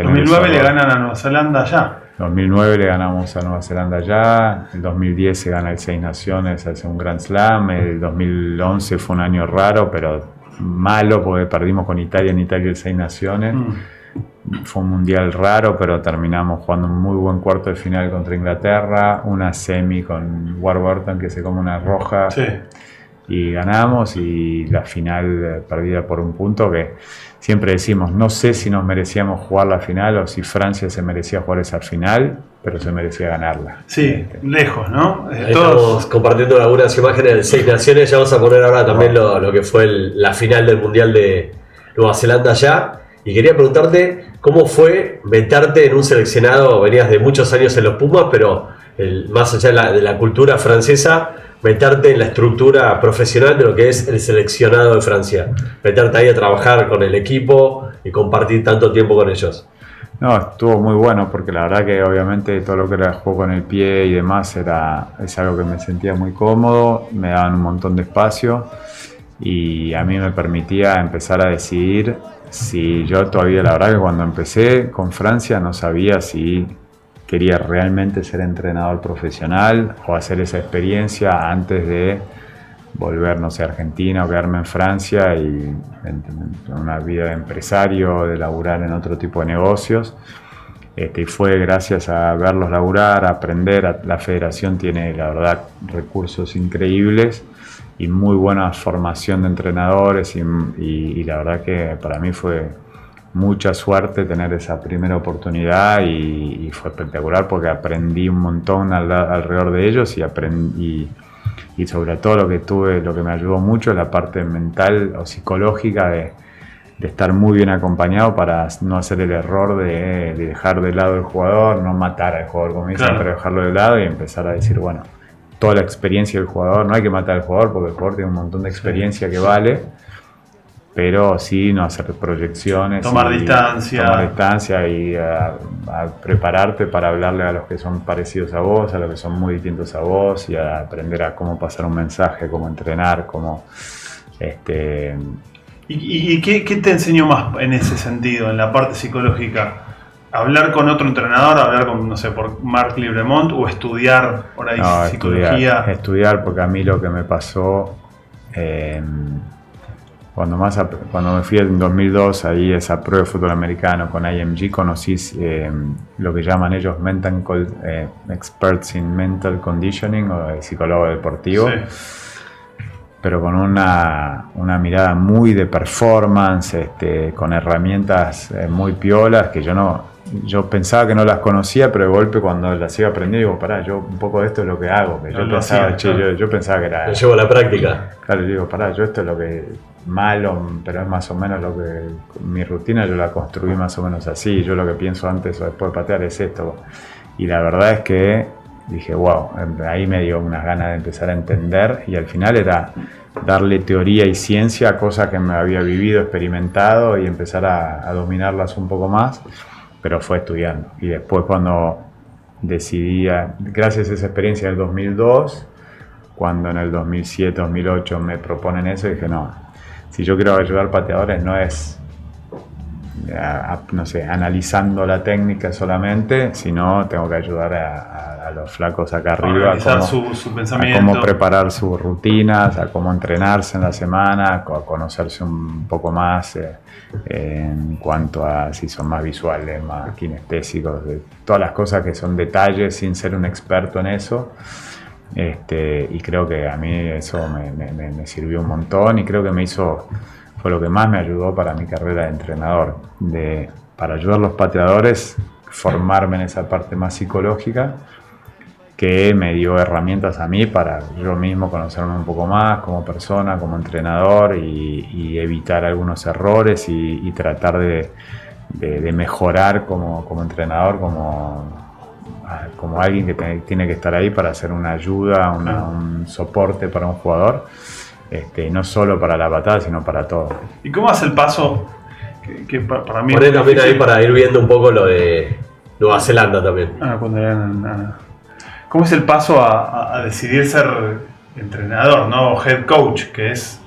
tener 2009 le ganan a Nueva Zelanda allá. 2009 le ganamos a Nueva Zelanda allá, el 2010 se gana el Seis Naciones, hace un Grand Slam, el 2011 fue un año raro, pero malo porque perdimos con Italia en Italia el Seis Naciones. Fue un mundial raro, pero terminamos jugando un muy buen cuarto de final contra Inglaterra, una semi con Warburton que se come una roja. Sí. Y ganamos, y la final perdida por un punto que siempre decimos, no sé si nos merecíamos jugar la final o si Francia se merecía jugar esa final, pero se merecía ganarla. Sí, lejos, ¿no? Estamos compartiendo algunas imágenes del Seis Naciones, ya vamos a poner ahora también lo que fue la final del Mundial de Nueva Zelanda allá. Y quería preguntarte cómo fue meterte en un seleccionado, venías de muchos años en los Pumas, pero más allá de la cultura francesa, meterte en la estructura profesional de lo que es el seleccionado de Francia, meterte ahí a trabajar con el equipo y compartir tanto tiempo con ellos. No, estuvo muy bueno porque la verdad que obviamente todo lo que era el juego con el pie y demás es algo que me sentía muy cómodo, me daban un montón de espacio y a mí me permitía empezar a decidir si yo todavía, la verdad que cuando empecé con Francia no sabía si quería realmente ser entrenador profesional o hacer esa experiencia antes de volver, no sé, a Argentina o quedarme en Francia y en una vida de empresario, de laburar en otro tipo de negocios. Y fue gracias a verlos laburar, a aprender. La federación tiene, la verdad, recursos increíbles y muy buena formación de entrenadores y la verdad que para mí fue mucha suerte tener esa primera oportunidad y fue espectacular porque aprendí un montón alrededor de ellos y sobre todo lo que me ayudó mucho es la parte mental o psicológica de estar muy bien acompañado para no hacer el error de dejar de lado el jugador, no matar al jugador como dicen, claro, pero dejarlo de lado y empezar a decir, bueno, toda la experiencia del jugador, no hay que matar al jugador porque el jugador tiene un montón de experiencia que vale, pero sí no hacer proyecciones, tomar distancia y a prepararte para hablarle a los que son parecidos a vos, a los que son muy distintos a vos y a aprender a cómo pasar un mensaje, cómo entrenar, cómo ¿Y qué te enseñó más en ese sentido, en la parte psicológica? ¿Hablar con otro entrenador, hablar con, no sé, por Marc Libremont o estudiar por ahí psicología? Estudiar, porque a mí lo que me pasó cuando me fui en 2002 ahí a esa prueba de fútbol americano con IMG, conocí lo que llaman ellos experts in mental conditioning o psicólogo deportivo. Sí. Pero con una mirada muy de performance, con herramientas muy piolas que yo pensaba que no las conocía, pero de golpe cuando las iba aprendiendo digo, pará, yo un poco de esto es lo que hago, que yo pensaba que era... Lo llevo a la práctica. Claro, yo digo, pará, yo esto es lo que malo, pero es más o menos lo que mi rutina yo la construí más o menos así, yo lo que pienso antes o después de patear es esto. Y la verdad es que dije, wow, ahí me dio unas ganas de empezar a entender y al final era darle teoría y ciencia a cosas que me había vivido, experimentado y empezar a dominarlas un poco más, pero fue estudiando. Y después cuando decidí, gracias a esa experiencia del 2002, cuando en el 2007, 2008 me proponen eso, dije, no, si yo quiero ayudar pateadores no es... no sé, analizando la técnica solamente, sino tengo que ayudar a los flacos acá arriba a cómo preparar sus rutinas, a cómo entrenarse en la semana, a conocerse un poco más en cuanto a si son más visuales, más kinestésicos, todas las cosas que son detalles sin ser un experto en eso. Y creo que a mí eso me sirvió un montón y creo que fue lo que más me ayudó para mi carrera de entrenador, para ayudar a los pateadores, formarme en esa parte más psicológica, que me dio herramientas a mí para yo mismo conocerme un poco más como persona, como entrenador y evitar algunos errores y tratar de mejorar como entrenador, como alguien que tiene que estar ahí para hacer una ayuda, un soporte para un jugador. No solo para la patada, sino para todo. ¿Y cómo hace el paso? Que para mí poné también ahí para ir viendo un poco lo de Nueva Zelanda también. ¿Cómo es el paso a decidir ser entrenador, no head coach, que es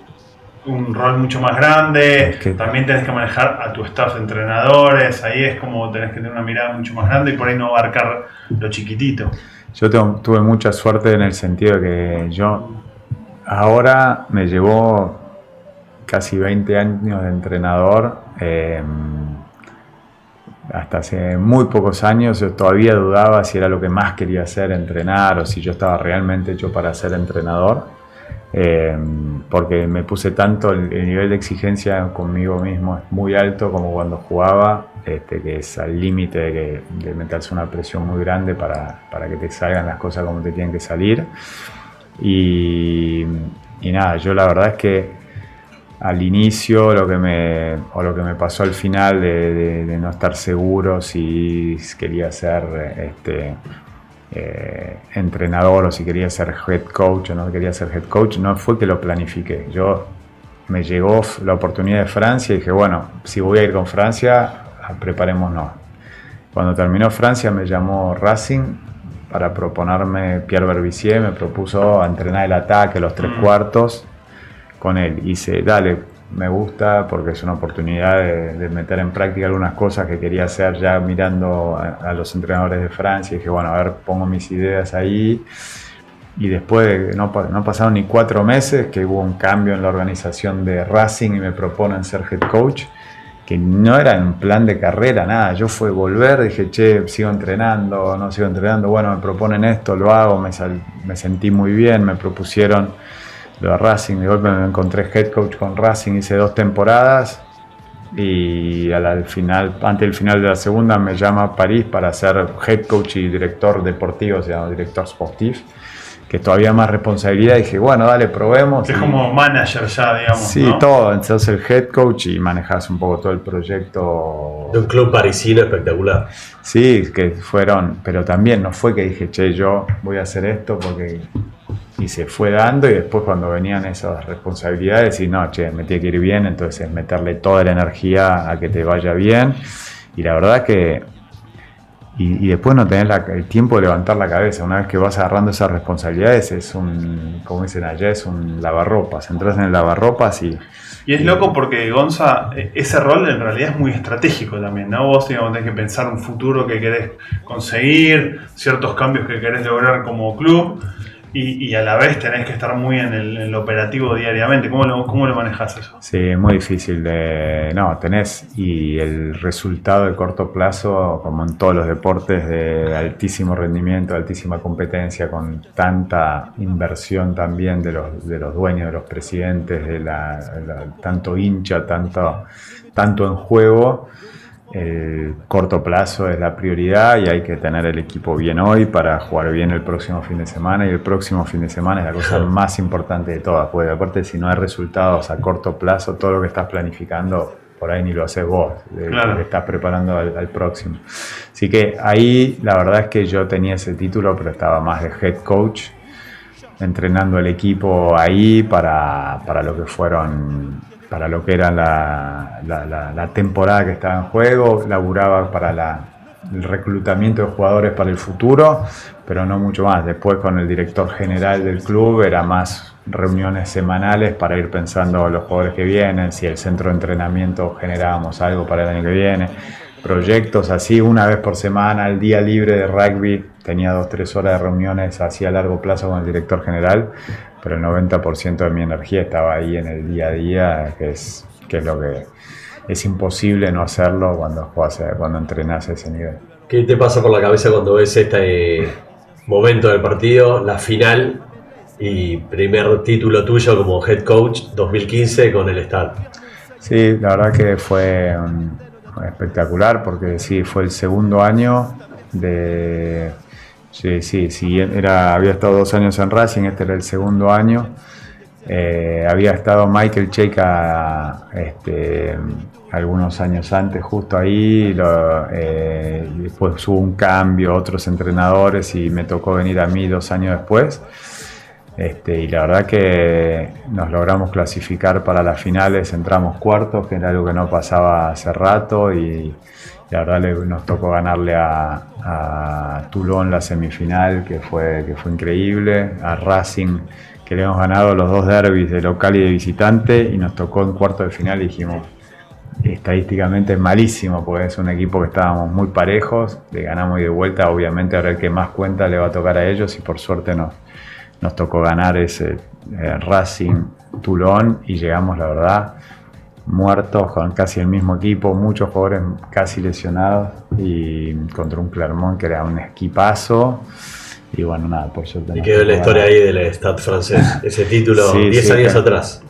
un rol mucho más grande, Es que- también tenés que manejar a tu staff de entrenadores, ahí es como tenés que tener una mirada mucho más grande y por ahí no abarcar lo chiquitito. Yo tuve mucha suerte en el sentido de que yo ahora me llevó casi 20 años de entrenador. Hasta hace muy pocos años yo todavía dudaba si era lo que más quería hacer, entrenar, o si yo estaba realmente hecho para ser entrenador, porque me puse tanto, el nivel de exigencia conmigo mismo es muy alto como cuando jugaba, que es al límite de meterse una presión muy grande para que te salgan las cosas como te tienen que salir. Y nada, yo la verdad es que al inicio lo que me pasó al final de no estar seguro si quería ser entrenador o si quería ser head coach o no quería ser head coach, no fue que lo planifiqué. Me llegó la oportunidad de Francia y dije, bueno, si voy a ir con Francia, preparémonos. Cuando terminó Francia me llamó Racing para proponerme, Pierre Berbizier me propuso entrenar el ataque, los tres cuartos con él. Hice, dale, me gusta porque es una oportunidad de meter en práctica algunas cosas que quería hacer ya mirando a los entrenadores de Francia. Y dije, bueno, a ver, pongo mis ideas ahí. Y después no pasaron ni 4 meses que hubo un cambio en la organización de Racing y me proponen ser head coach, que no era en plan de carrera, nada. Yo fue volver, dije, che, sigo entrenando, no sigo entrenando, bueno, me proponen esto, lo hago, me sentí muy bien, me propusieron lo de Racing, de golpe me encontré head coach con Racing, hice 2 temporadas y antes del final de la segunda me llama a París para ser head coach y director deportivo, se llama director sportif, que es todavía más responsabilidad. Dije, bueno, dale, probemos. Es como manager ya, digamos. Sí, ¿no? todo. Entonces el head coach y manejas un poco todo el proyecto. De un club parisino espectacular. Sí, que fueron, pero también no fue que dije, che, yo voy a hacer esto porque... Y se fue dando y después cuando venían esas responsabilidades y no, che, me tiene que ir bien, entonces meterle toda la energía a que te vaya bien. Y la verdad que... Y después no tenés el tiempo de levantar la cabeza. Una vez que vas agarrando esas responsabilidades es como dicen allá, es un lavarropas. Entras en el lavarropas y... Y es loco porque, Gonza, ese rol en realidad es muy estratégico también, ¿no? Vos digamos, tenés que pensar un futuro que querés conseguir, ciertos cambios que querés lograr como club y a la vez tenés que estar muy en el operativo diariamente. ¿Cómo lo manejás eso? Sí, es muy difícil tenés y el resultado de corto plazo, como en todos los deportes de altísimo rendimiento, altísima competencia, con tanta inversión también de los dueños, de los presidentes, tanto hincha, tanto en juego. El corto plazo es la prioridad y hay que tener el equipo bien hoy para jugar bien el próximo fin de semana, y el próximo fin de semana es la cosa más importante de todas, porque aparte si no hay resultados a corto plazo, todo lo que estás planificando por ahí ni lo haces vos, Claro. te estás preparando al próximo. Así que ahí la verdad es que yo tenía ese título, pero estaba más de head coach, entrenando el equipo ahí para lo que era la temporada que estaba en juego, laburaba para el reclutamiento de jugadores para el futuro, pero no mucho más. Después con el director general del club era más reuniones semanales para ir pensando los jugadores que vienen, si el centro de entrenamiento generábamos algo para el año que viene, proyectos así, una vez por semana, el día libre de rugby, tenía 2-3 horas de reuniones así a largo plazo con el director general, pero el 90% de mi energía estaba ahí en el día a día, que es lo que es imposible no hacerlo cuando entrenás a ese nivel. ¿Qué te pasa por la cabeza cuando ves este momento del partido, la final y primer título tuyo como head coach 2015 con el Stade? Sí, la verdad que fue espectacular porque sí, fue el segundo año de... había estado 2 años en Racing, este era el segundo año. Había estado Michael Cheika algunos años antes, justo ahí, y después hubo un cambio, otros entrenadores, y me tocó venir a mí 2 años después. Y la verdad que nos logramos clasificar para las finales, entramos cuartos, que era algo que no pasaba hace rato, y la verdad nos tocó ganarle a Toulon la semifinal, que fue increíble, a Racing, que le hemos ganado los 2 derbis de local y de visitante, y nos tocó en cuarto de final y dijimos, estadísticamente es malísimo, porque es un equipo que estábamos muy parejos, le ganamos y de vuelta, obviamente ahora el que más cuenta le va a tocar a ellos, y por suerte nos tocó ganar ese Racing Toulon, y llegamos, la verdad, muertos, con casi el mismo equipo, muchos jugadores casi lesionados, y contra un Clermont que era un equipazo. Y bueno, nada, por suerte. Y quedó la historia ahí del Stade francés, ese título, sí, 10 años atrás.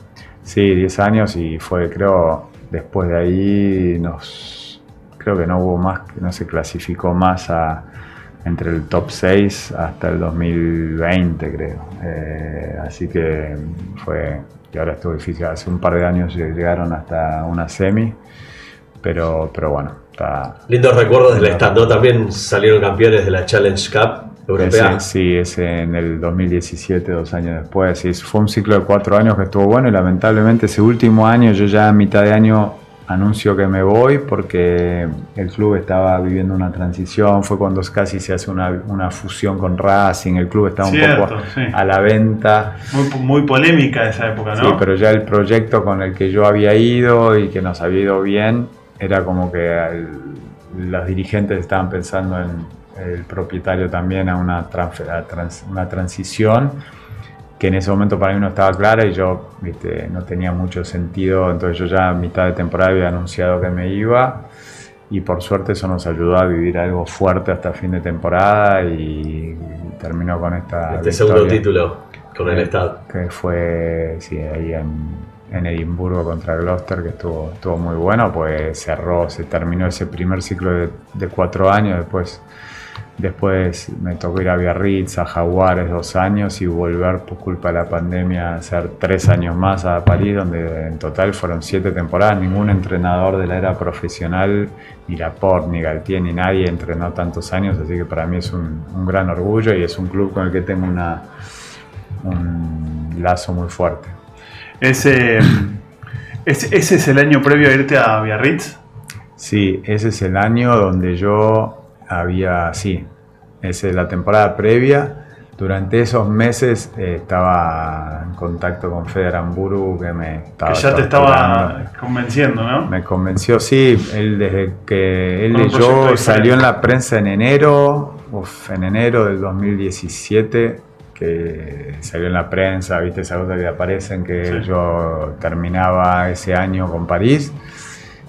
Sí, 10 años, y fue, creo, después de ahí creo que no hubo más, no se clasificó más entre el top 6 hasta el 2020, creo. Así que fue, y ahora estuvo difícil, hace un par de años llegaron hasta una semi, pero bueno. Lindos recuerdos del Stade, ¿no? También salieron campeones de la Challenge Cup europea. Sí, ese en el 2017, 2 años después. Sí, fue un ciclo de 4 años que estuvo bueno, y lamentablemente ese último año, yo ya a mitad de año anuncio que me voy porque el club estaba viviendo una transición. Fue cuando casi se hace una fusión con Racing, el club estaba un poco a la venta. Muy polémica esa época, ¿no? Sí, pero ya el proyecto con el que yo había ido y que nos había ido bien, era como que los dirigentes estaban pensando en el propietario también a una transición que en ese momento para mí no estaba clara, y yo no tenía mucho sentido. Entonces yo ya a mitad de temporada había anunciado que me iba, y por suerte eso nos ayudó a vivir algo fuerte hasta fin de temporada, y terminó con esta victoria, segundo título con el Stade, que fue ahí en Edimburgo contra Gloucester, que estuvo muy bueno, pues se terminó ese primer ciclo de 4 años. Después me tocó ir a Biarritz, a Jaguares 2 años, y volver por culpa de la pandemia a hacer 3 años más a París, donde en total fueron 7 temporadas. Ningún entrenador de la era profesional, ni Laporte, ni Galtier, ni nadie entrenó tantos años, así que para mí es un gran orgullo, y es un club con el que tengo un lazo muy fuerte. ¿Ese es el año previo a irte a Biarritz? Sí, ese es el año donde yo esa es la temporada previa. Durante esos meses estaba en contacto con Feder Hamburgo, que ya te estaba convenciendo, ¿no? Me convenció, sí. Desde que él leyó, salió en la prensa en enero del 2017, que salió en la prensa, viste esa cosa que aparecen, que yo terminaba ese año con París.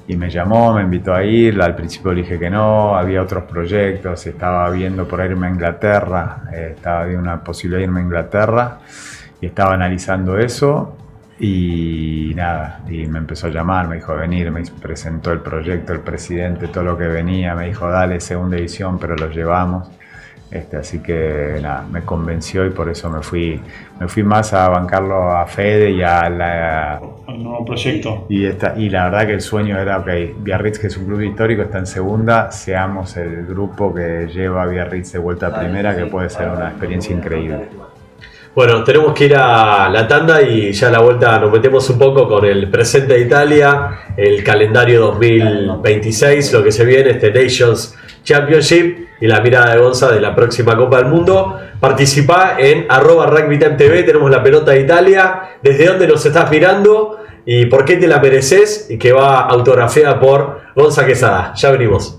Y me llamó, me invitó a ir. Al principio le dije que no, había otros proyectos, estaba viendo por irme a Inglaterra, había una posibilidad de irme a Inglaterra, y estaba analizando eso, y nada, y me empezó a llamar, me dijo venir, me presentó el proyecto, el presidente, todo lo que venía, me dijo dale, segunda división, pero lo llevamos. Así que nada, me convenció, y por eso me fui más a bancarlo a Fede y al nuevo proyecto. Y la verdad que el sueño era, Biarritz, que es un club histórico, está en segunda, seamos el grupo que lleva a Biarritz de vuelta a primera, que puede ser una experiencia increíble. Bueno, tenemos que ir a la tanda, y ya a la vuelta nos metemos un poco con el presente de Italia, el calendario 2026, lo que se viene, Nations Championship, y la mirada de Gonza de la próxima Copa del Mundo. Participá en @RugbyTimeTV, tenemos la pelota de Italia, desde dónde nos estás mirando y por qué te la mereces, y que va autografiada por Gonza Quesada. Ya venimos.